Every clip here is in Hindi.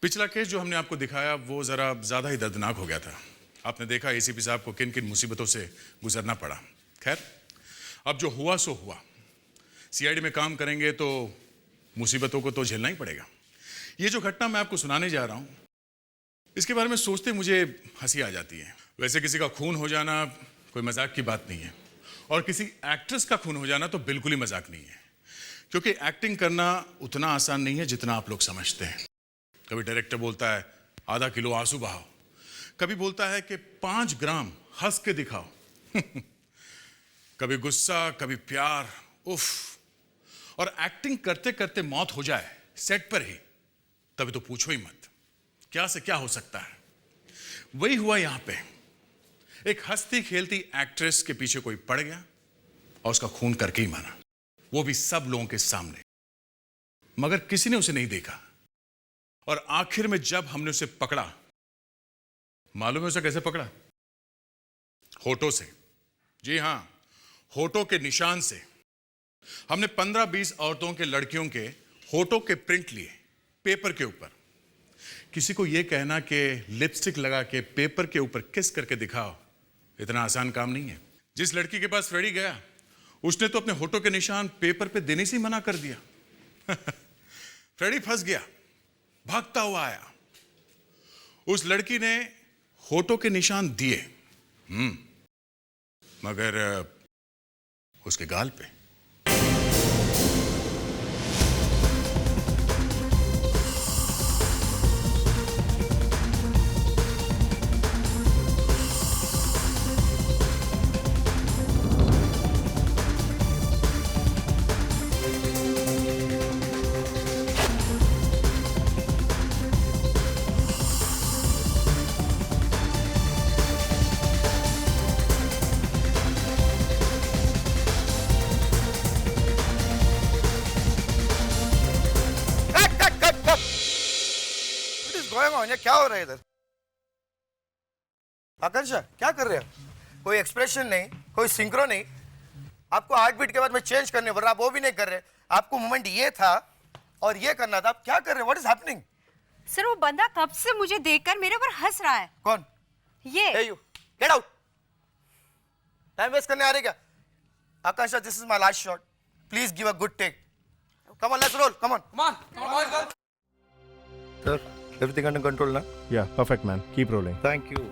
पिछला केस जो हमने आपको दिखाया वो ज़रा ज़्यादा ही दर्दनाक हो गया था। आपने देखा एसीपी साहब को किन किन मुसीबतों से गुजरना पड़ा। खैर, अब जो हुआ सो हुआ। सीआईडी में काम करेंगे तो मुसीबतों को तो झेलना ही पड़ेगा। ये जो घटना मैं आपको सुनाने जा रहा हूँ, इसके बारे में सोचते मुझे हंसी आ जाती है। वैसे किसी का खून हो जाना कोई मजाक की बात नहीं है, और किसी एक्ट्रेस का खून हो जाना तो बिल्कुल ही मजाक नहीं है, क्योंकि एक्टिंग करना उतना आसान नहीं है जितना आप लोग समझते हैं। कभी डायरेक्टर बोलता है आधा किलो आंसू बहाओ, कभी बोलता है कि 5 ग्राम हंस के दिखाओ कभी गुस्सा, कभी प्यार, उफ। और एक्टिंग करते करते मौत हो जाए सेट पर ही, तभी तो पूछो ही मत, क्या से क्या हो सकता है। वही हुआ यहां पे। एक हंसती खेलती एक्ट्रेस के पीछे कोई पड़ गया और उसका खून करके ही मारा, वो भी सब लोगों के सामने। मगर किसी ने उसे नहीं देखा, और आखिर में जब हमने उसे पकड़ा, मालूम है उसे कैसे पकड़ा? होठों से। जी हां, होठों के निशान से। हमने 15-20 औरतों के, लड़कियों के होठों के प्रिंट लिए पेपर के ऊपर। किसी को यह कहना कि लिपस्टिक लगा के पेपर के ऊपर किस करके दिखाओ, इतना आसान काम नहीं है। जिस लड़की के पास फ्रेडी गया, उसने तो अपने होठों के निशान पेपर पे देने से ही मना कर दिया फ्रेडी फंस गया, भागता हुआ आया। उस लड़की ने होठों के निशान दिए, मगर उसके गाल पे। ये क्या हो रहा है इधर? आकांक्षा, क्या कर रहे हो? कोई एक्सप्रेशन नहीं, कोई सिंक्रो नहीं। आपको हार्ट बीट के बाद में चेंज करने बोल रहा, आप वो भी नहीं कर रहे। आपको मोमेंट ये था और ये करना था, आप क्या कर रहे हो? What is happening? सर, वो बंदा कब से मुझे देखकर मेरे ऊपर हंस रहा है। कौन? ये। Hey you, get out! Time waste करने आ रहे क्या? Akanksha, this is my last shot, please give a good take. Come on, let's roll, come on. Sir, everything under control now? Yeah, perfect, man. Keep rolling. Thank you.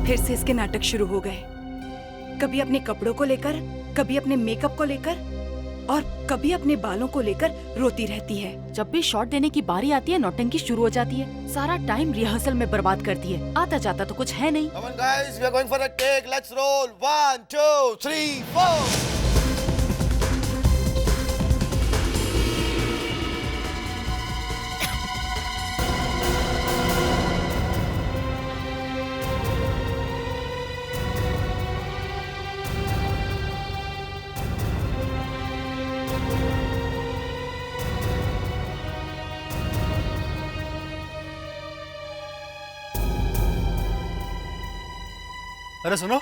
फिर से इसके नाटक शुरू हो गए। कभी अपने कपड़ों को लेकर, कभी अपने मेकअप को लेकर, और कभी अपने बालों को लेकर रोती रहती है। जब भी शॉट देने की बारी आती है, नौटंकी शुरू हो जाती है। सारा टाइम रिहर्सल में बर्बाद करती है। आता जाता तो कुछ है नहीं। Come on guys, we are going for a take. Let's roll. 1, 2, 3, 4. अरे सुनो,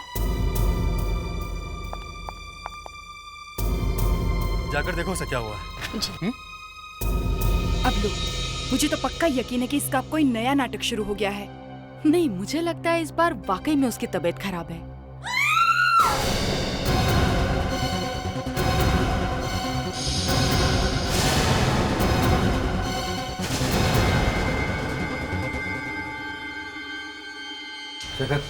जाकर देखो उसे क्या हुआ है। अब लो, मुझे तो पक्का यकीन है कि इसका कोई नया नाटक शुरू हो गया है। नहीं, मुझे लगता है इस बार वाकई में उसकी तबीयत खराब है। शेखर,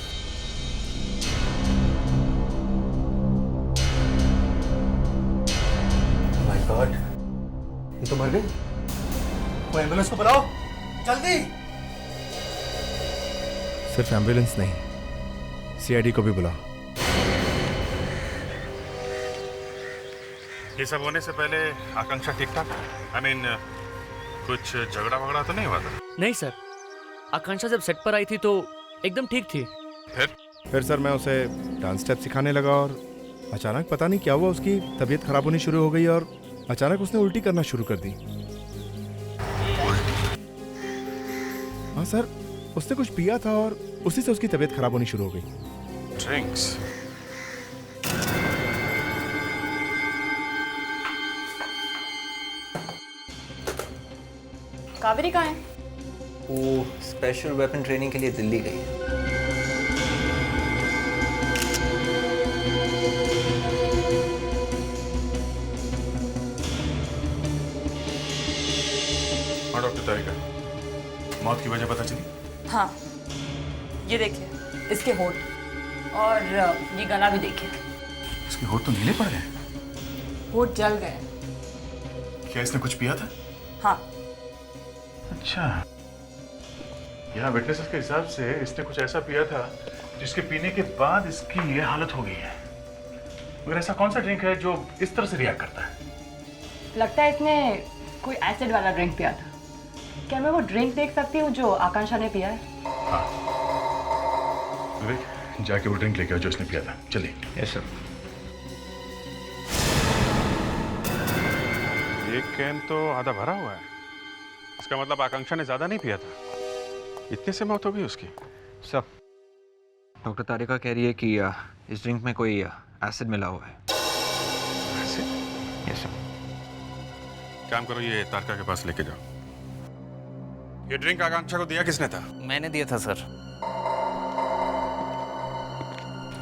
माय गॉड, ये तो मर गई। वो एम्बुलेंस को बुलाओ जल्दी। सिर्फ एम्बुलेंस नहीं, सीआईडी को भी बुलाओ। ये सब होने से पहले आकांक्षा ठीक ठाक आई मीन कुछ झगड़ा वगड़ा तो नहीं हुआ था? नहीं सर, आकांक्षा जब सेट पर आई थी तो एकदम ठीक थी। फिर सर मैं उसे डांस स्टेप सिखाने लगा और अचानक पता नहीं क्या हुआ, उसकी तबीयत खराब होनी शुरू हो गई और अचानक उसने उल्टी करना शुरू कर दी। हाँ सर, उसने कुछ पिया था और उसी से उसकी तबीयत खराब होनी शुरू हो गई। ड्रिंक्स? कावेरी कहाँ है? वो स्पेशल वेपन ट्रेनिंग के लिए दिल्ली गई है। हाँ डॉक्टर तारिका, मौत की वजह पता चली? हाँ, ये देखिए इसके होठ और ये गला भी देखिए। इसके होठ तो नीले पड़ गए। होठ जल गए। क्या इसने कुछ पिया था? हाँ। अच्छा, यहाँ विटनेसेस के हिसाब से इसने कुछ ऐसा पिया था जिसके पीने के बाद इसकी ये हालत हो गई है। मगर ऐसा कौन सा ड्रिंक है जो इस तरह से रिएक्ट करता है? लगता है इसने कोई एसिड वाला ड्रिंक पिया था। क्या मैं वो ड्रिंक देख सकती हूँ जो आकांक्षा ने पिया है? हाँ, विवेक जाके वो ड्रिंक लेके आओ जो इसने पिया था। चलिए। Yes sir. एक कैन तो आधा भरा हुआ है, इसका मतलब आकांक्षा ने ज्यादा नहीं पिया था, इतने से मौत हो गई उसकी। सर, डॉक्टर तारिका कह रही है कि इस ड्रिंक में कोई एसिड मिला हुआ है। Yes sir. काम करो, ये तारिका के पास लेके जाओ। ये ड्रिंक आकांक्षा को दिया किसने था? मैंने दिया था सर।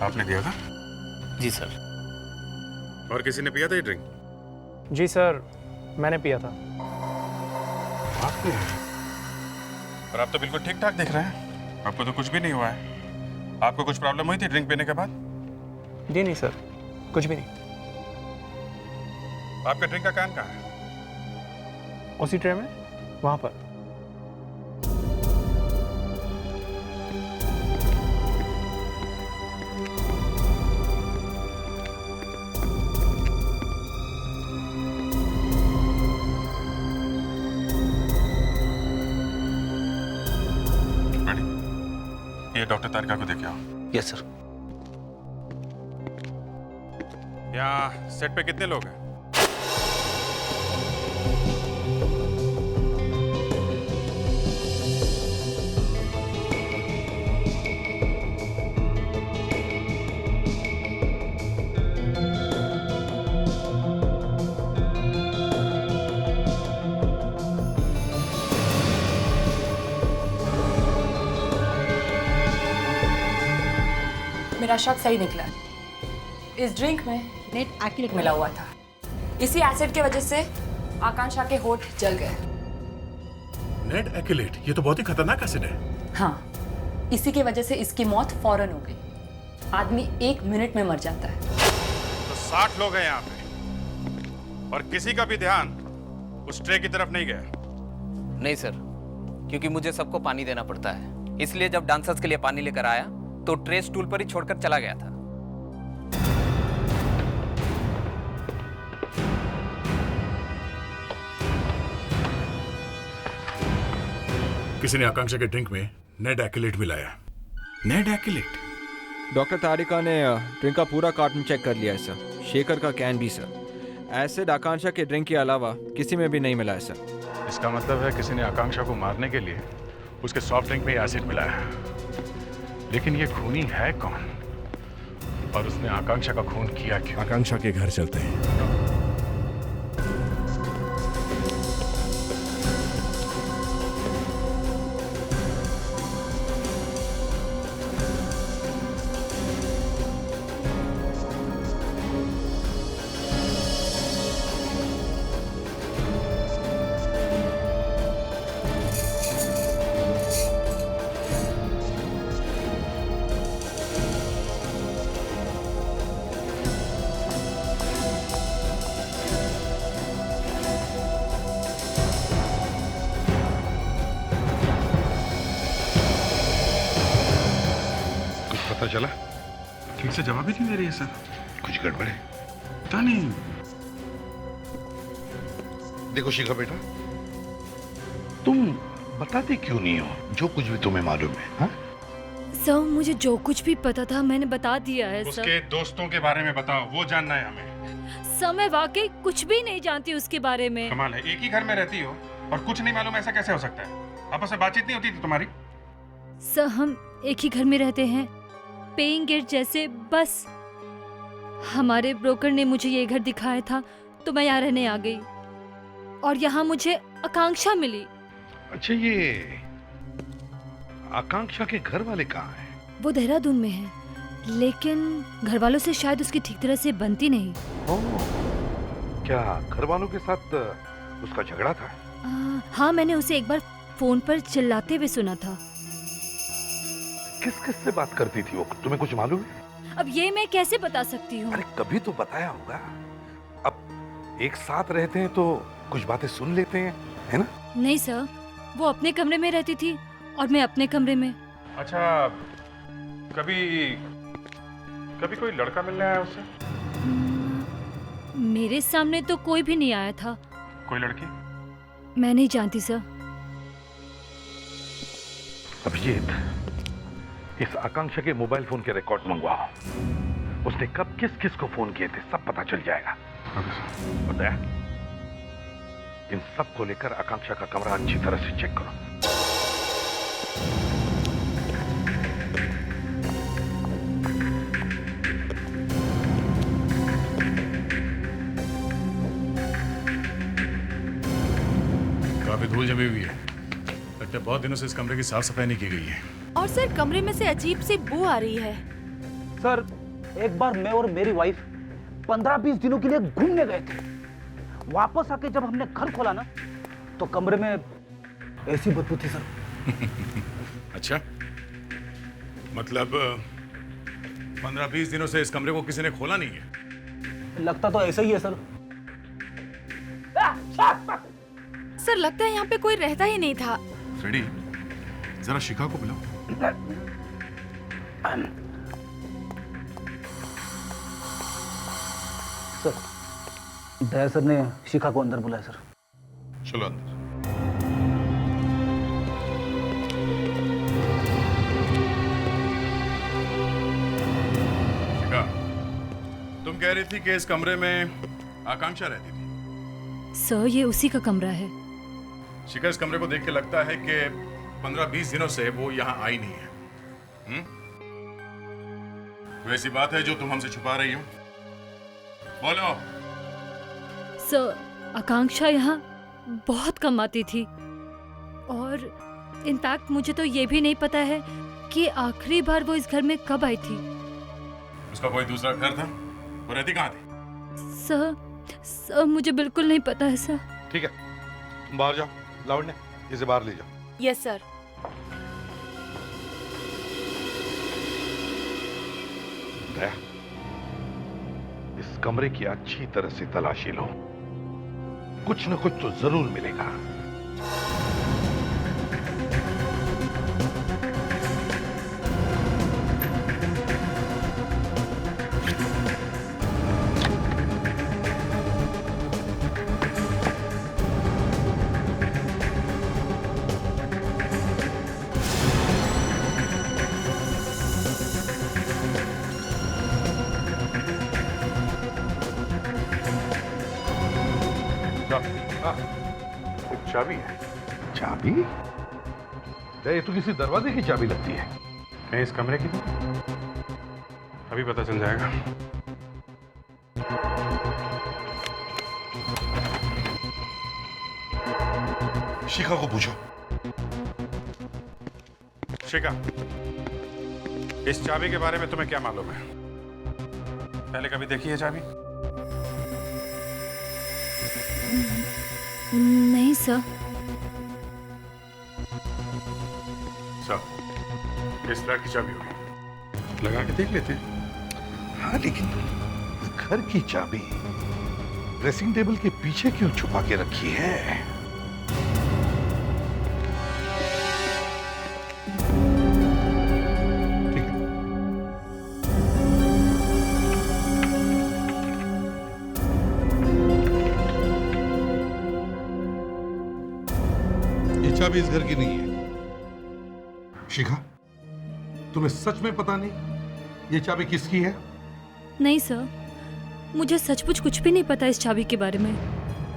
आपने दिया था? जी सर। और किसी ने पिया था ये ड्रिंक? जी सर, मैंने पिया था। आपने? और आप तो बिल्कुल ठीक ठाक दिख रहे हैं, आपको तो कुछ भी नहीं हुआ है। आपको कुछ प्रॉब्लम हुई थी ड्रिंक पीने के बाद? जी नहीं सर, कुछ भी नहीं। आपका ड्रिंक का कैन कहाँ है? उसी ट्रे में, वहाँ पर। ये डॉक्टर तारिका को देखे आओ। Yes sir. यहाँ सेट पे कितने लोग हैं? मेरा शक सही निकला। इस ड्रिंक में नेट एक्रिलेट मिला हुआ था। इसी एसिड के वजह से आकांक्षा के होठ जल गए। Net acrylate? ये तो बहुत ही खतरनाक एसिड है। हाँ, इसी की वजह से इसकी मौत फौरन हो गई। आदमी 1 मिनट में मर जाता है। तो 60 लोग हैं यहाँ पे और किसी का भी ध्यान उस ट्रे की तरफ नहीं गया? नहीं सर, क्योंकि मुझे सबको पानी देना पड़ता है, इसलिए जब डांसर्स के लिए पानी लेकर आया तो ट्रे स्टूल पर ही छोड़कर चला गया था। किसी ने आकांक्षा के ड्रिंक में नेट एक्रिलेट मिलाया। Net acrylate? डॉक्टर तारिका ने ड्रिंक का पूरा कार्टन चेक कर लिया है सर, शेकर का कैन भी सर। एसिड आकांक्षा के ड्रिंक के अलावा किसी में भी नहीं मिला है सर। इसका मतलब है किसी ने आकांक्षा को मारने के लिए उसके सॉफ्ट ड्रिंक में एसिड मिलाया। लेकिन ये खूनी है कौन और उसने आकांक्षा का खून किया क्यों? आकांक्षा के घर चलते हैं। पता चला? ठीक से जवाब ही नहीं दे रही है सर। कुछ गड़बड़ है? पता नहीं, देखो शिखा बेटा, तुम बताते क्यों नहीं हो जो कुछ भी तुम्हें मालूम है? हाँ? सर मुझे जो कुछ भी पता था मैंने बता दिया है सर। उसके दोस्तों के बारे में बताओ, वो जानना है हमें। सर मैं वाकई कुछ भी नहीं जानती उसके बारे में। कमाल है, एक ही घर में रहती हो और कुछ नहीं मालूम, ऐसा कैसे हो सकता है? आपस में बातचीत नहीं होती थी तुम्हारी? सर हम एक ही घर में रहते हैं, पेइंग गेस्ट जैसे। बस हमारे ब्रोकर ने मुझे ये घर दिखाया था तो मैं यहाँ रहने आ गई और यहाँ मुझे आकांक्षा मिली। अच्छा, ये आकांक्षा के घर वाले कहाँ हैं? वो देहरादून में है, लेकिन घर वालों से शायद उसकी ठीक तरह से बनती नहीं। क्या घर वालों के साथ उसका झगड़ा था? हाँ, मैंने उसे एक बार फोन पर चिल्लाते हुए सुना था। किस किस से बात करती थी वो, तुम्हें कुछ मालूम है? अब ये मैं कैसे बता सकती हूँ? अरे कभी तो बताया होगा। अब एक साथ रहते हैं तो कुछ बातें सुन लेते हैं, है ना? नहीं सर, वो अपने कमरे में रहती थी और मैं अपने कमरे में। अच्छा, कभी कोई लड़का मिलने आया उससे? मेरे सामने तो कोई भी नहीं आया था। कोई लड़की? मैं नहीं जानती सर। अभिजीत, इस आकांक्षा के मोबाइल फोन के रिकॉर्ड मंगवाओ। उसने कब किस किस को फोन किए थे सब पता चल जाएगा। बताया? इन सब को लेकर आकांक्षा का कमरा अच्छी तरह से चेक करो। काफी धूल जमी हुई है, लगता है बहुत दिनों से इस कमरे की साफ सफाई नहीं की गई है। और सर कमरे में से अजीब सी बू आ रही है। सर एक बार मैं और मेरी वाइफ 15-20 दिनों के लिए घूमने गए थे। वापस आके जब हमने घर खोला ना तो कमरे में ऐसी बदबू थी सर। अच्छा, मतलब 15-20 दिनों से इस कमरे को किसी ने खोला नहीं है? लगता तो ऐसा ही है सर। सर लगता है यहाँ पे कोई रहता ही नहीं था। फ्रेडी, जरा शिखा को बुलाओ। सर दया सर ने शिखा को अंदर बुलाया सर। चलो अंदर। शिखा, तुम कह रही थी कि इस कमरे में आकांक्षा रहती थी। सर ये उसी का कमरा है। शिखा, इस कमरे को देख के लगता है कि 15-20 दिनों से वो यहाँ आई नहीं है। वैसी बात है जो तुम हमसे छुपा रही हो? बोलो। सर आकांक्षा यहाँ बहुत कम आती थी और इनफैक्ट मुझे तो ये भी नहीं पता है कि आखिरी बार वो इस घर में कब आई थी। उसका कोई दूसरा घर था? वो रहती कहाँ थी? सर मुझे बिल्कुल नहीं पता है सर। ठीक है, तुम बाहर जाओ। लावण्य, इसे बाहर ले जाओ। Yes sir. दया, इस कमरे की अच्छी तरह से तलाशी लो, कुछ न कुछ तो जरूर मिलेगा। चाबी है। चाबी? ये तो किसी दरवाजे की चाबी लगती है। मैं इस कमरे की? अभी पता चल जाएगा। शिखा को पूछो। शिखा, इस चाबी के बारे में तुम्हें क्या मालूम है? पहले कभी देखी है चाबी? नहीं सर। इस फ्लैट की चाबी होगी, लगा के देख लेते हैं। हाँ, लेकिन घर की चाबी ड्रेसिंग टेबल के पीछे क्यों छुपा के रखी है? चाबी इस घर की नहीं है। शिखा, तुम्हें सच में पता नहीं ये चाबी किसकी है? नहीं सर, मुझे सचमुच कुछ भी नहीं पता इस चाबी के बारे में।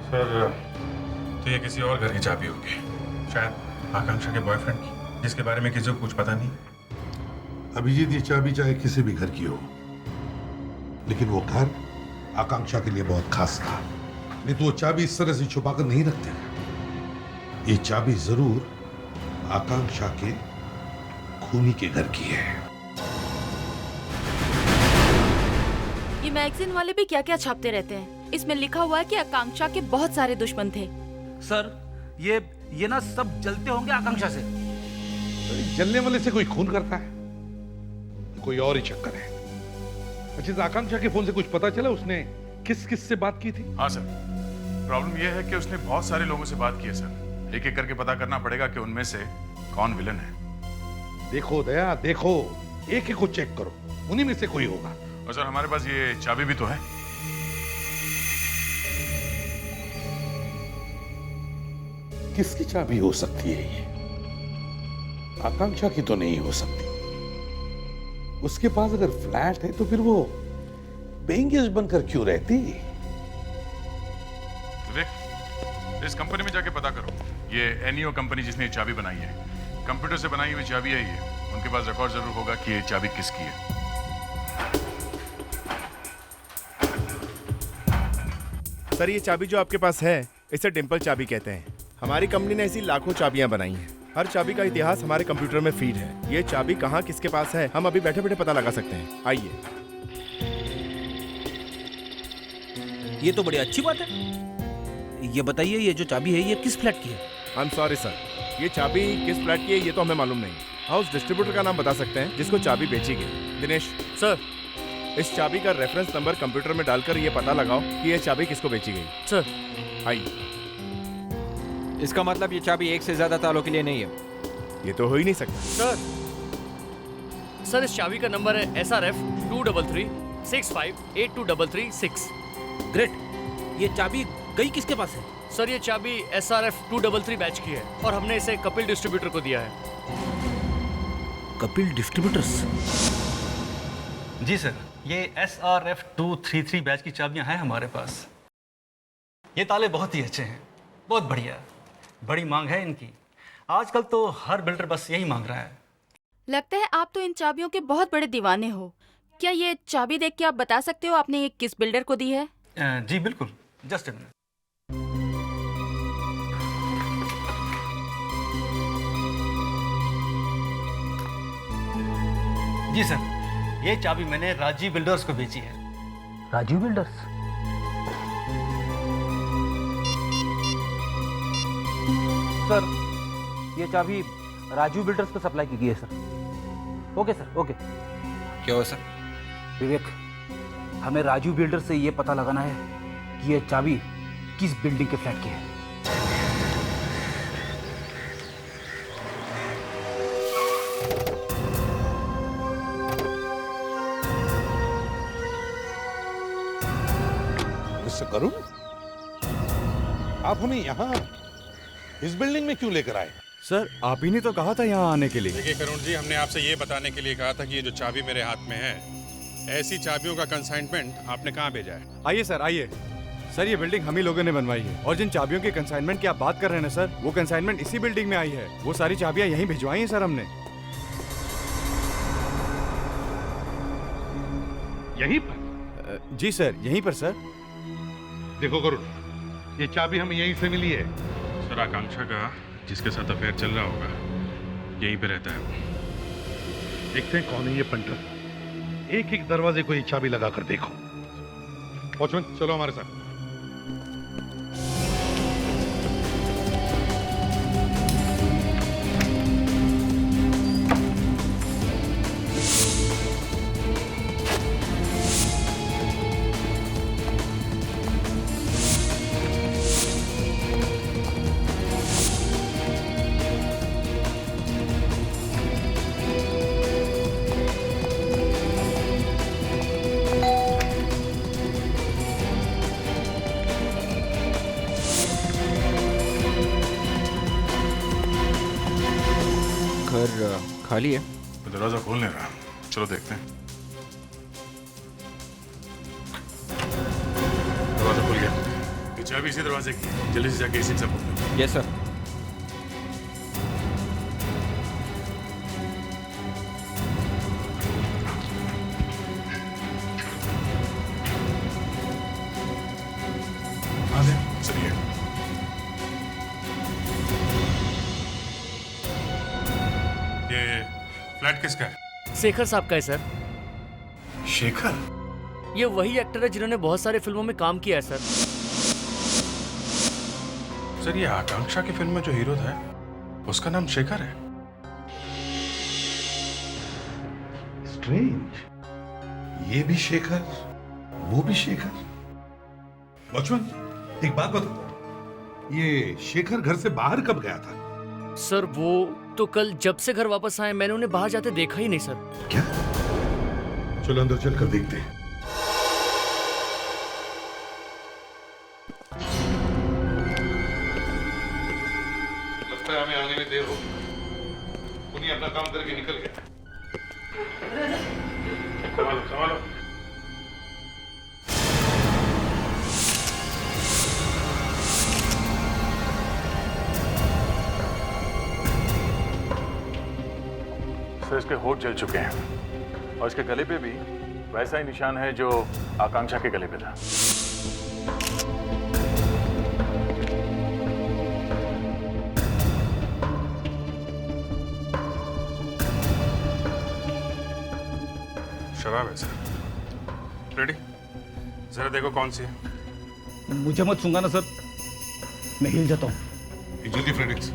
सर, तो ये किसी और घर की चाबी होगी, शायद आकांक्षा के बॉयफ्रेंड की, जिसके बारे में किसी को कुछ पता नहीं। अभिजीत, ये चाबी चाहे किसी भी घर की हो, लेकिन वो घर आकांक्षा के लिए बहुत खास था। नहीं तो वो चाबी इस तरह से छुपाकर नहीं रखते। ये चाबी जरूर आकांक्षा के खूनी के घर की है। ये मैगजीन वाले भी क्या क्या छापते रहते हैं। इसमें लिखा हुआ है कि आकांक्षा के बहुत सारे दुश्मन थे। सर, ये ना सब जलते होंगे आकांक्षा से। जलने वाले से कोई खून करता है? कोई और ही चक्कर है। अच्छा, आकांक्षा के फोन से कुछ पता चला उसने किस किस से बात की थी? हाँ सर, प्रॉब्लम यह है कि उसने बहुत सारे लोगों से बात की है सर। एक एक करके पता करना पड़ेगा कि उनमें से कौन विलन है। देखो दया, देखो, एक एक को चेक करो, उन्हीं में से कोई होगा। और सर, हमारे पास ये चाबी भी तो है। किसकी चाबी हो सकती है ये? आकांक्षा की तो नहीं हो सकती। उसके पास अगर फ्लैट है तो फिर वो पेइंग गेस्ट बनकर क्यों रहती? विवेक, इस कंपनी में जाके पता करो। ये एनईओ कंपनी जिसने ये चाबी बनाई है, कंप्यूटर से बनाई हुई चाबी है ये। उनके पास रिकॉर्ड जरूर होगा कि ये चाबी किसकी है। सर, ये चाबी जो आपके पास है इसे डिंपल चाबी कहते हैं। हमारी कंपनी ने ऐसी लाखों चाबियां बनाई हैं। हर चाबी का इतिहास हमारे कंप्यूटर में फीड है। ये चाबी कहाँ किसके पास है हम अभी बैठे बैठे पता लगा सकते हैं। आइए। ये तो बड़ी अच्छी बात है। ये बताइए, ये जो चाबी है ये किस फ्लैट की है? आई एम सॉरी सर, ये चाबी किस फ्लैट की है ये तो हमें मालूम नहीं। हाउस डिस्ट्रीब्यूटर का नाम बता सकते हैं जिसको चाबी बेची गई। दिनेश सर, इस चाबी का रेफरेंस नंबर कंप्यूटर में डालकर ये पता लगाओ कि ये चाबी किसको बेची गई। सर। आइए। इसका मतलब ये चाबी एक से ज्यादा तालों के लिए नहीं है। ये तो हो ही नहीं सकता। सर, इस चाबी का नंबर है SRF 23365823336। ग्रेट। ये चाबी गई किसके पास है? सर, ये चाबी SRF 233 बैच की है और हमने इसे कपिल डिस्ट्रीब्यूटर को दिया है। कपिल डिस्ट्रीब्यूटर्स? जी सर, ये SRF 233 बैच की चाबियां हैं हमारे पास। ये ताले बहुत ही अच्छे हैं, बहुत बढ़िया, बड़ी मांग है इनकी। आजकल तो हर बिल्डर बस यही मांग रहा है। लगता है आप तो इन चाबियों के बहुत बड़े दीवाने हो। क्या ये चाबी देख के आप बता सकते हो आपने ये किस बिल्डर को दी है? जी बिल्कुल, जस्ट अ मिनट। जी सर, ये चाबी मैंने राजीव बिल्डर्स को बेची है। राजीव बिल्डर्स? सर, ये चाबी राजीव बिल्डर्स को सप्लाई की गई है सर। Okay sir, okay. क्या हुआ सर? विवेक, हमें राजीव बिल्डर्स से ये पता लगाना है कि ये चाबी किस बिल्डिंग के फ्लैट की है। मिस्टर करुण, आप हमें यहाँ इस बिल्डिंग में क्यों लेकर आए? सर, आप ही ने तो कहा था यहाँ आने के लिए। देखिए करुण जी, हमने आपसे ये बताने के लिए कहा था कि ये जो चाबी मेरे हाथ में है, ऐसी चाबियों का कंसाइनमेंट आपने कहाँ भेजा है? आइए सर, आइए। सर, ये बिल्डिंग हम ही लोगों ने बनवाई है और जिन चाबियों के कंसाइनमेंट की आप बात कर रहे हैं ना सर, वो कंसाइनमेंट इसी बिल्डिंग में आई है। वो सारी चाबियां यहीं भिजवाई हैं सर हमने। यहीं पर? जी सर, यहीं पर सर। देखो करुण, ये चाबी हमें यहीं से मिली है। सर, आकांक्षा का जिसके साथ अफेयर चल रहा होगा यहीं पे रहता है। देखते हैं कौन है ये पंटर। एक एक दरवाजे को ये चाबी लगा कर देखो। वॉचमैन, चलो हमारे साथ। घर खाली है। दरवाजा खोल नहीं रहा, चलो देखते हैं। दरवाजा खुल गया। ये चाबी इसी दरवाजे की, जल्दी से जाके इसी से खोल दो। Yes sir. चलिए। ये फ्लैट किसका है? शेखर साहब का है सर। शेखर? ये वही एक्टर है जिन्होंने बहुत सारे फिल्मों में काम किया है सर। सर ये आकांक्षा की फिल्म में जो हीरो था उसका नाम शेखर है। स्ट्रेंज, ये भी शेखर, वो भी शेखर। लक्ष्मण, एक बात बताओ, ये शेखर घर से बाहर कब गया था? सर वो तो कल जब से घर वापस आए मैंने उन्हें बाहर जाते देखा ही नहीं सर। क्या? चलो अंदर चल कर देखते हैं। लगता है हमें आने में देर होगी। उन्हीं अपना काम करके निकल गया। संभालो संभालो। सर इसके होठ जल चुके हैं और इसके गले पे भी वैसा ही निशान है जो आकांक्षा के गले पे था। शराब है सर। रेडी? जरा देखो कौन सी है। मुझे मत सूंघा ना सर, मैं हिल जाता हूँ। जल्दी फ्रेडिक्स।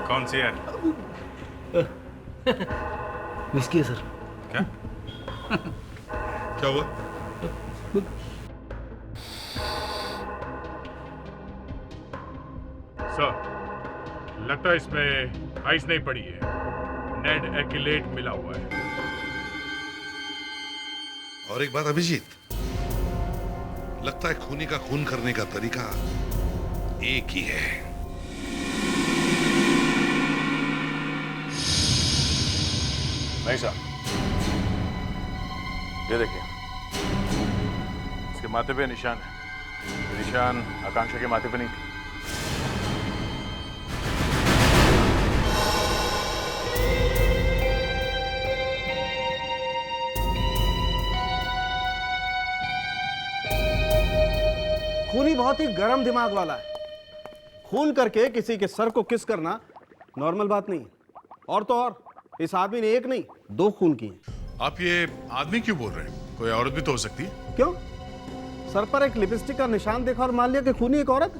कौन सी है? विस्की है सर। क्या? क्या हुआ? सर, लगता है इसमें आइस नहीं पड़ी है, नेड एक्यूलेट मिला हुआ है। और एक बात अभिजीत, लगता है खूनी का खून करने का तरीका एक ही है। नहीं साहब, ये देखिए, इसके माथे पे निशान है। ये निशान आकांक्षा के माथे पे नहीं थी। खूनी बहुत ही गर्म दिमाग वाला है। खून करके किसी के सर को किस करना नॉर्मल बात नहीं है। और तो और इस आदमी ने एक नहीं 2 खून किए। आप ये आदमी क्यों बोल रहे हैं? कोई औरत भी तो हो सकती है। क्यों? सर पर एक लिपस्टिक का निशान देखा और मान लिया कि खूनी एक औरत?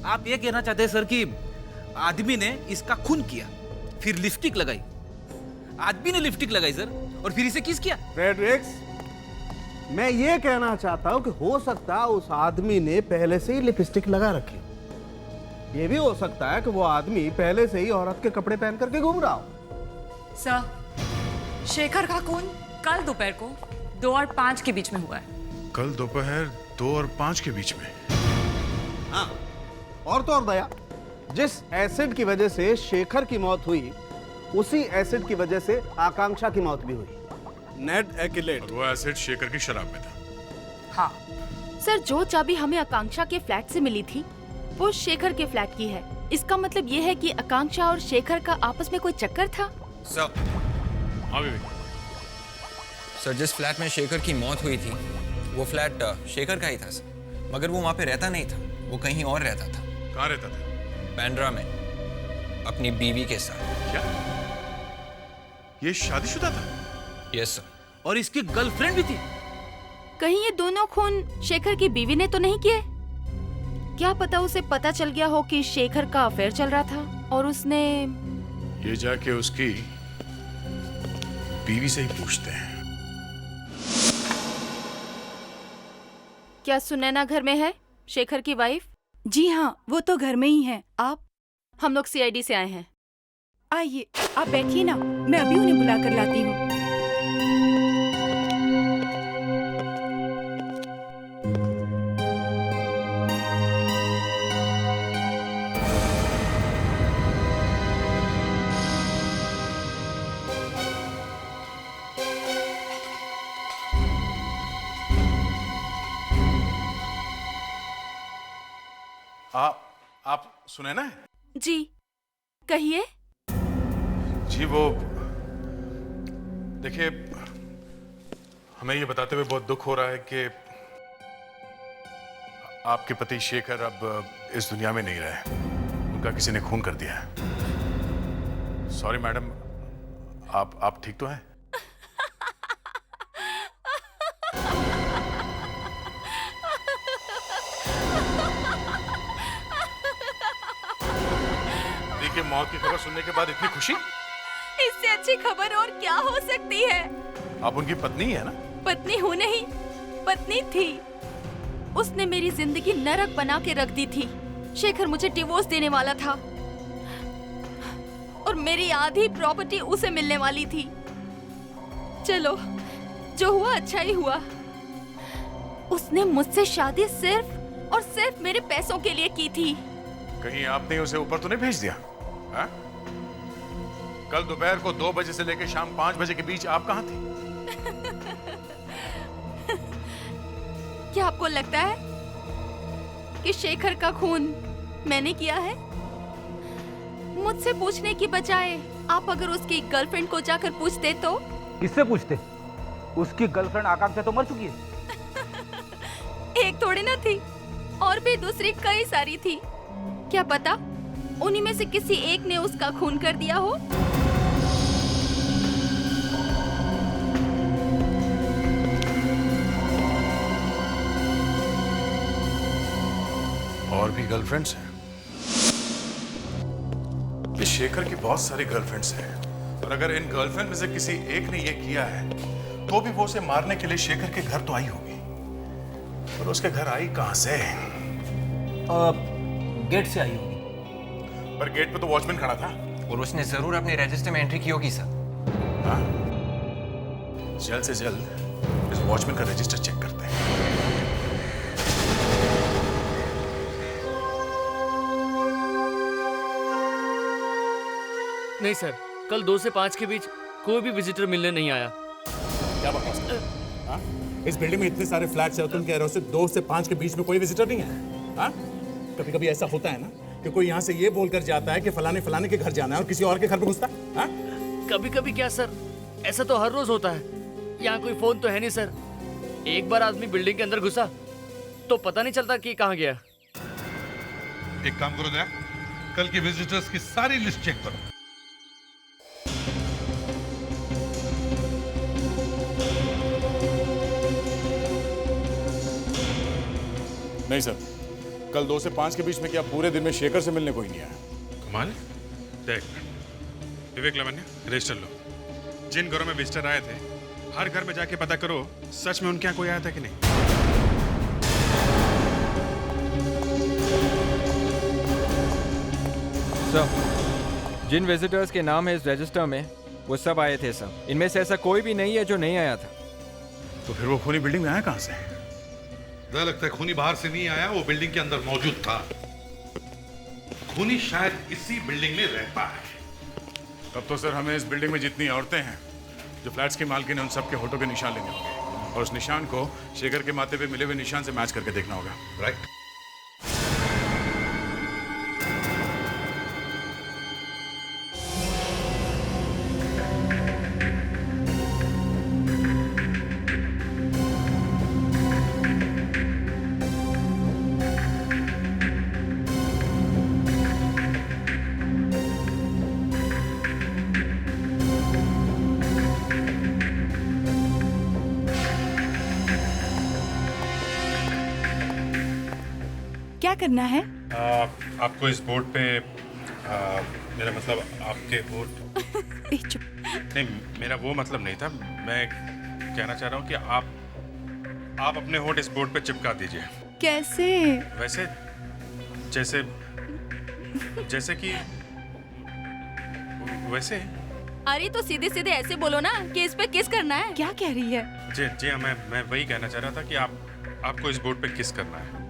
आप ये कहना चाहते हैं सर कि आदमी ने इसका खून किया, फिर लिपस्टिक लगाई। आदमी ने लिपस्टिक लगाई सर, और फिर इसे किस किया? फ्रेडरिक्स, मैं ये कहना चाहता हूं कि हो सकता है उस आदमी ने पहले से ही लिपस्टिक लगा रखी। ये भी हो सकता है कि वो आदमी पहले से ही औरत के कपड़े पहन करके घूम रहा हो। सर, शेखर का खून कल दोपहर को 2 और 5 के बीच में हुआ है। कल दोपहर 2 और 5 के बीच में? हाँ, और तो और दया, जिस एसिड की वजह से शेखर की मौत हुई उसी एसिड की वजह से आकांक्षा की मौत भी हुई। नेड एक्यूलेट। और वो एसिड शेखर की शराब में था। हाँ सर, जो चाबी हमें आकांक्षा के फ्लैट से मिली थी वो शेखर के फ्लैट की है। इसका मतलब ये है कि आकांक्षा और शेखर का आपस में कोई चक्कर था। सर, हाँ बेबी। सर जिस फ्लैट में शेखर की मौत हुई थी वो फ्लैट शेखर का ही था सर, मगर वो वहाँ पे रहता नहीं था, वो कहीं और रहता था। कहाँ रहता था? बांद्रा में, अपनी बीवी के साथ। क्या ये शादीशुदा था? Yes sir. और इसकी गर्लफ्रेंड भी थी। कहीं ये दोनों खून शेखर की बीवी ने तो नहीं किए? क्या पता उसे पता चल गया हो कि शेखर का अफेयर चल रहा था और उसने ये जाके उसकी बीवी से ही पूछते हैं। क्या सुनैना घर में है, शेखर की वाइफ? जी हाँ, वो तो घर में ही है। आप? हम लोग सीआईडी से आए हैं। आइए, आप बैठिए ना, मैं अभी उन्हें बुला कर लाती हूँ। आप सुने ना? जी कहिए। जी वो देखिए, हमें ये बताते हुए बहुत दुख हो रहा है कि आपके पति शेखर अब इस दुनिया में नहीं रहे। उनका किसी ने खून कर दिया है। सॉरी मैडम, आप ठीक तो हैं? देखिए, मौत की खबर सुनने के बाद इतनी खुशी? इससे अच्छी खबर और क्या हो सकती है? आप उनकी पत्नी है ना? पत्नी हूँ नहीं, पत्नी थी। उसने मेरी जिंदगी नरक बना के रख दी थी। शेखर मुझे डिवोर्स देने वाला था और मेरी आधी प्रॉपर्टी उसे मिलने वाली थी। चलो, जो हुआ अच्छा ही हुआ। उसने मुझसे शादी सिर्फ और सिर्फ मेरे पैसों के लिए की थी। कहीं आपने उसे ऊपर तो नहीं भेज दिया? हा? कल दोपहर को 2 बजे से लेकर शाम 5 बजे के बीच आप कहाँ थी? क्या आपको लगता है कि शेखर का खून मैंने किया है? मुझसे पूछने की बजाय आप अगर उसकी गर्लफ्रेंड को जाकर पूछते तो? किससे पूछते? उसकी गर्लफ्रेंड आकांक्षा तो मर चुकी है। एक थोड़ी ना थी, और भी दूसरी कई सारी थी। क्या पता उन्हीं में से किसी एक ने उसका खून कर दिया हो। और भी गर्लफ्रेंड्स हैं? इस शेखर की बहुत सारी गर्लफ्रेंड्स हैं, और अगर इन गर्लफ्रेंड में से किसी एक ने ये किया है तो भी वो उसे मारने के लिए शेखर के घर तो आई होगी। पर उसके घर आई कहां से? गेट से आई होगी। पर गेट पे तो वॉचमैन खड़ा था। और उसने जरूर अपने रजिस्टर में एंट्री की होगी सर। हाँ? जल्द से जल्द इस वॉचमैन का रजिस्टर चेक करते हैं। नहीं सर, कल 2 से 5 के बीच कोई भी विजिटर मिलने नहीं आया। क्या बकवास कर रहे हो? हाँ? इस बिल्डिंग में इतने सारे फ्लैट्स हैं, तुम कह रहे हो सिर्फ 2 से 5 के बीच में कोई विजिटर नहीं है? हाँ? कभी कभी ऐसा होता है ना कि कोई यहाँ से ये बोलकर जाता है कि फलाने फलाने के घर जाना है और किसी और के घर पे घुसता है। हाँ? कभी कभी क्या सर, ऐसा तो हर रोज होता है। यहाँ कोई फोन तो है नहीं सर। एक बार आदमी बिल्डिंग के अंदर घुसा तो पता नहीं चलता कि कहाँ गया। एक काम करो दया, कल की विजिटर्स की सारी लिस्ट चेक करो। नहीं सर, कल 2 से 5 के बीच में क्या पूरे दिन में शेखर से मिलने कोई नहीं आया? कमाल है। देख विवेक लावण्य, रजिस्टर लो। जिन घरों में विजिटर आए थे हर घर में जाके पता करो सच में उनके यहाँ कोई आया था कि नहीं। सर, जिन विजिटर्स के नाम है इस रजिस्टर में वो सब आए थे सर। इनमें से ऐसा कोई भी नहीं है जो नहीं आया था। तो फिर वो खूनी बिल्डिंग में आया कहाँ से? लगता है खूनी बाहर से नहीं आया, वो बिल्डिंग के अंदर मौजूद था। खूनी शायद इसी बिल्डिंग में रहता है। तब तो सर हमें इस बिल्डिंग में जितनी औरतें हैं जो फ्लैट्स की मालकिन है उन सबके होठों के निशान लेने होंगे, और उस निशान को शेखर के माथे पे मिले हुए निशान से मैच करके देखना होगा। राइट। क्या करना है? आपको इस बोर्ड पे मेरा मतलब आपके बोर्ड नहीं, मेरा वो मतलब नहीं था। मैं कहना चाह रहा हूँ कि आप अपने होठ इस बोर्ड पे चिपका दीजिए। कैसे? वैसे जैसे जैसे कि वैसे। अरे तो सीधे सीधे ऐसे बोलो ना कि इस पे किस करना है। क्या कह रही है? जी जी हाँ, मैं वही कहना चाह रहा था कि आपको इस बोर्ड पे किस करना है।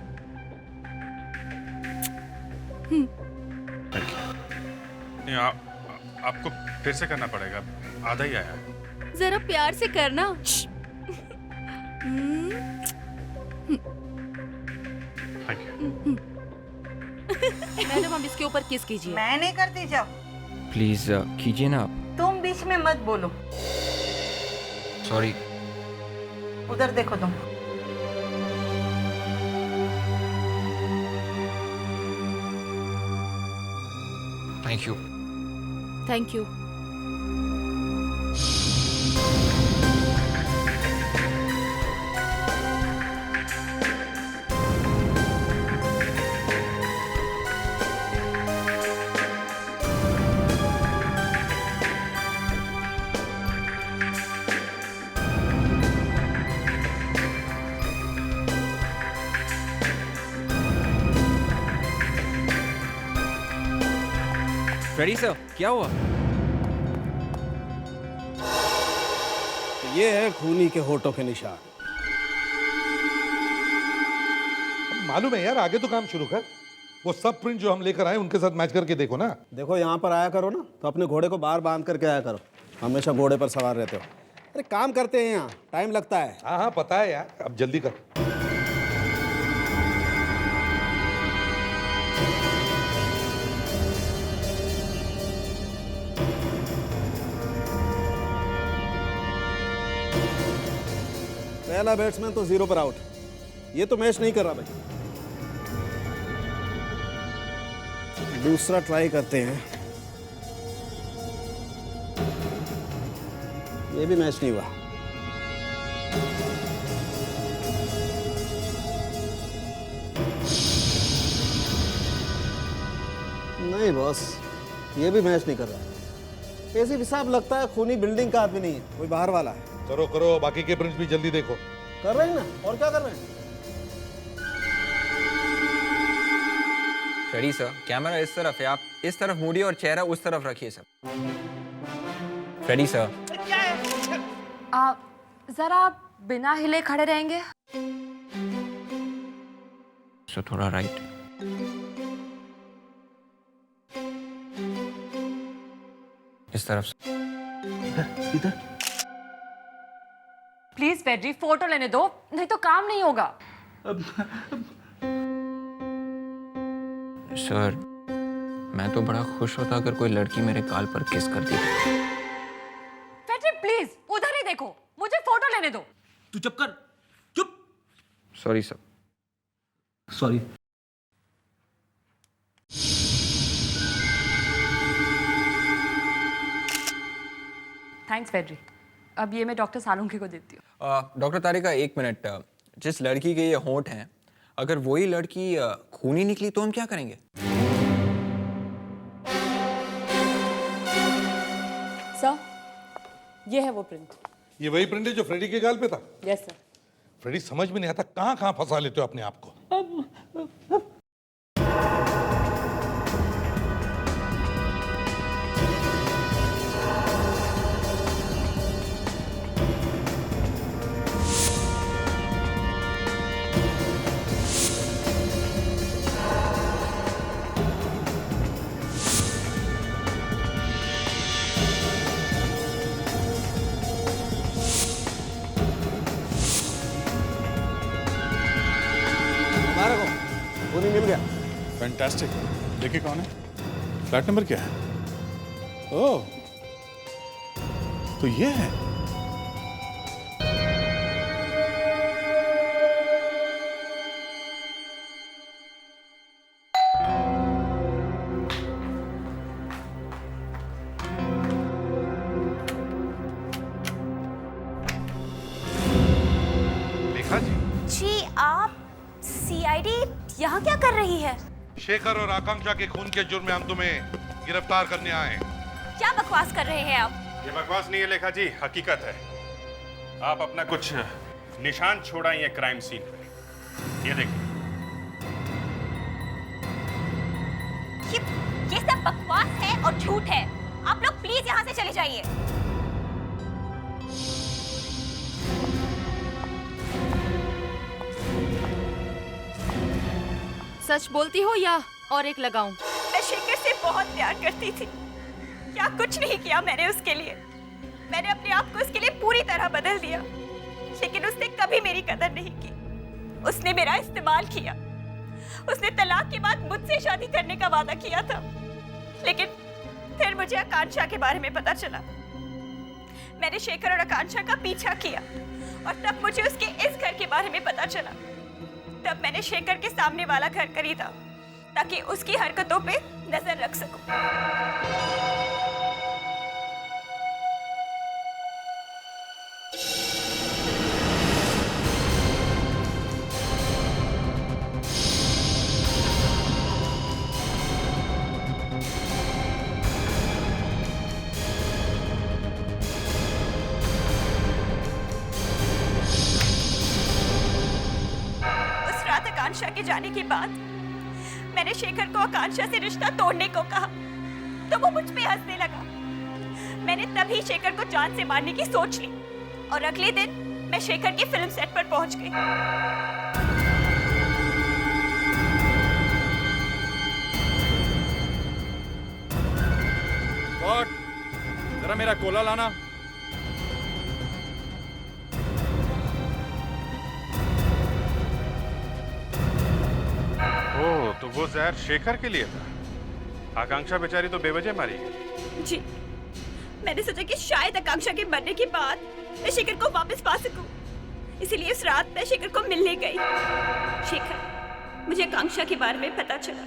नहीं, आपको फिर से करना पड़ेगा, आधा ही आया है। जरा प्यार से करना। Thank you. मैडम अब इसके ऊपर किस कीजिए। मैं नहीं करती, जाओ। प्लीज कीजिए ना आप। तुम बीच में मत बोलो। सॉरी। उधर देखो तुम। Thank you. Thank you. Freddy sir, क्या हुआ? ये है खूनी के होठों के निशान। मालूम है यार, आगे तो काम शुरू कर। वो सब प्रिंट जो हम लेकर आए उनके साथ मैच करके देखो ना। देखो यहाँ पर आया करो ना, तो अपने घोड़े को बाहर बांध करके आया करो। हमेशा घोड़े पर सवार रहते हो। अरे काम करते हैं यहाँ, टाइम लगता है। हाँ हाँ पता है यार, अब जल्दी कर। पहला बैट्समैन तो 0 पर आउट। ये तो मैच नहीं कर रहा भाई। दूसरा ट्राई करते हैं। ये भी मैच नहीं हुआ। नहीं बॉस, ये भी मैच नहीं कर रहा। ऐसे हिसाब लगता है खूनी बिल्डिंग का आदमी नहीं है, कोई बाहर वाला है। करो करो, बाकी के प्रिंट्स भी जल्दी देखो। कर रहे हैं ना, और क्या कर रहे हैं? फ्रेडी सर, कैमरा इस तरफ है, आप इस तरफ मुड़िए और चेहरा उस तरफ रखिए सर। फ्रेडी सर, जरा आप बिना हिले खड़े रहेंगे? सर थोड़ा राइट। इस तरफ से। इधर। प्लीज फेड्री, फोटो लेने दो, नहीं तो काम नहीं होगा। सर, मैं तो बड़ा खुश होता अगर कोई लड़की मेरे गाल पर किस कर दी। फेड्री प्लीज उधर ही देखो, मुझे फोटो लेने दो। तू चुप कर, चुप। Sorry sir. सॉरी। थैंक्स फेड्री। अब ये मैं डॉक्टर सालुंकी को देती हूँ। डॉक्टर तारिका, 1 मिनट। जिस लड़की के ये होंठ हैं, अगर वही लड़की खूनी निकली तो हम क्या करेंगे? सर, ये है वो प्रिंट। ये वही प्रिंट है जो फ्रेडी के गाल पे था? Yes sir. फ्रेडी, समझ में नहीं आता कहाँ कहाँ फंसा लेते हो अपने आप को। खूनी मिल गया। फैंटास्टिक। देखिए कौन है, फ्लैट नंबर क्या है? ओह, तो ये है। लेखा जी। जी, आप सीआईडी यहाँ क्या कर रही है? शेखर और आकांक्षा के खून के जुर्म में हम तुम्हें गिरफ्तार करने आए हैं। क्या बकवास कर रहे हैं आप? ये बकवास नहीं है लेखा जी, हकीकत है। आप अपना कुछ निशान छोड़ाइए क्राइम सीन पे। ये देखिए। ये सब बकवास है और झूठ है। आप लोग प्लीज यहाँ से चले जाइए। सच बोलती हो या और एक लगाऊं? मैं शेखर से बहुत प्यार करती थी। क्या कुछ नहीं किया मैंने उसके लिए। मैंने अपने आप को उसके लिए पूरी तरह बदल दिया, लेकिन उसने कभी मेरी कदर नहीं की। उसने मेरा इस्तेमाल किया उसने तलाक के बाद मुझसे शादी करने का वादा किया था, लेकिन फिर मुझे आकांक्षा के बारे में पता चला। मैंने शेखर और आकांक्षा का पीछा किया और तब मुझे उसके इस घर के बारे में पता चला। तब मैंने शेखर के सामने वाला घर खरीदा ताकि उसकी हरकतों पे नजर रख सकूं। आकांक्षा के जाने के बाद मैंने शेखर को आकांक्षा से रिश्ता तोड़ने को कहा तो वो मुझ पे हंसने लगा। मैंने तभी शेखर को जान से मारने की सोच ली और अगले दिन मैं शेखर की फिल्म सेट पर पहुंच गई। जरा मेरा कोला लाना। तो वो जहर शेखर के लिए था। आकांक्षा बेचारी तो बेवजह मारी गई। जी, मैंने सोचा कि शायद आकांक्षा के मरने के बाद मैं शेखर को वापस पा सकूं, इसीलिए उस रात मैं शेखर को मिलने गई। शेखर, मुझे आकांक्षा के बारे में पता चला,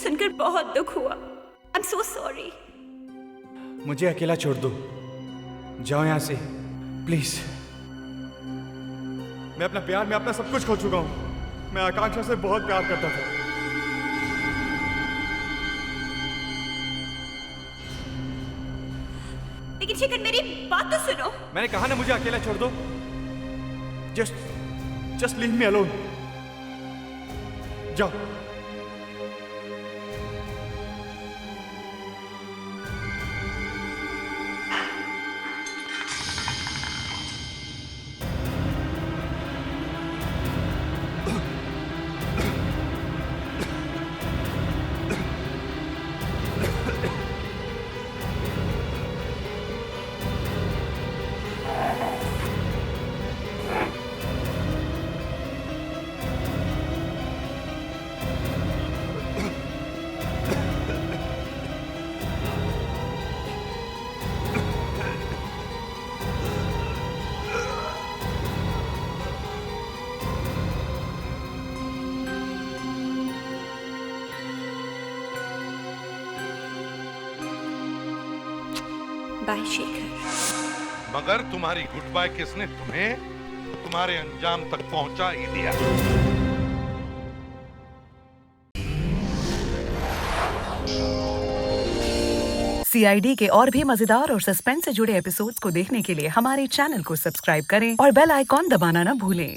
सुनकर बहुत दुख हुआ। I am so sorry. मुझे अकेला छोड़ दो, जाओ यहाँ से प्लीज। मैं अपना प्यार में अपना सब कुछ खो चुका हूँ। मैं आकांक्षा से बहुत प्यार करता था। लेकिन शेखर, मेरी बात तो सुनो। मैंने कहा ना, मुझे अकेला छोड़ दो। Just leave me alone. जाओ। बाय शेखर। मगर तुम्हारी गुड बाय किसने तुम्हें तुम्हारे अंजाम तक पहुंचा ही दिया। CID के और भी मजेदार और सस्पेंस से जुड़े एपिसोड्स को देखने के लिए हमारे चैनल को सब्सक्राइब करें और बेल आइकॉन दबाना ना भूलें।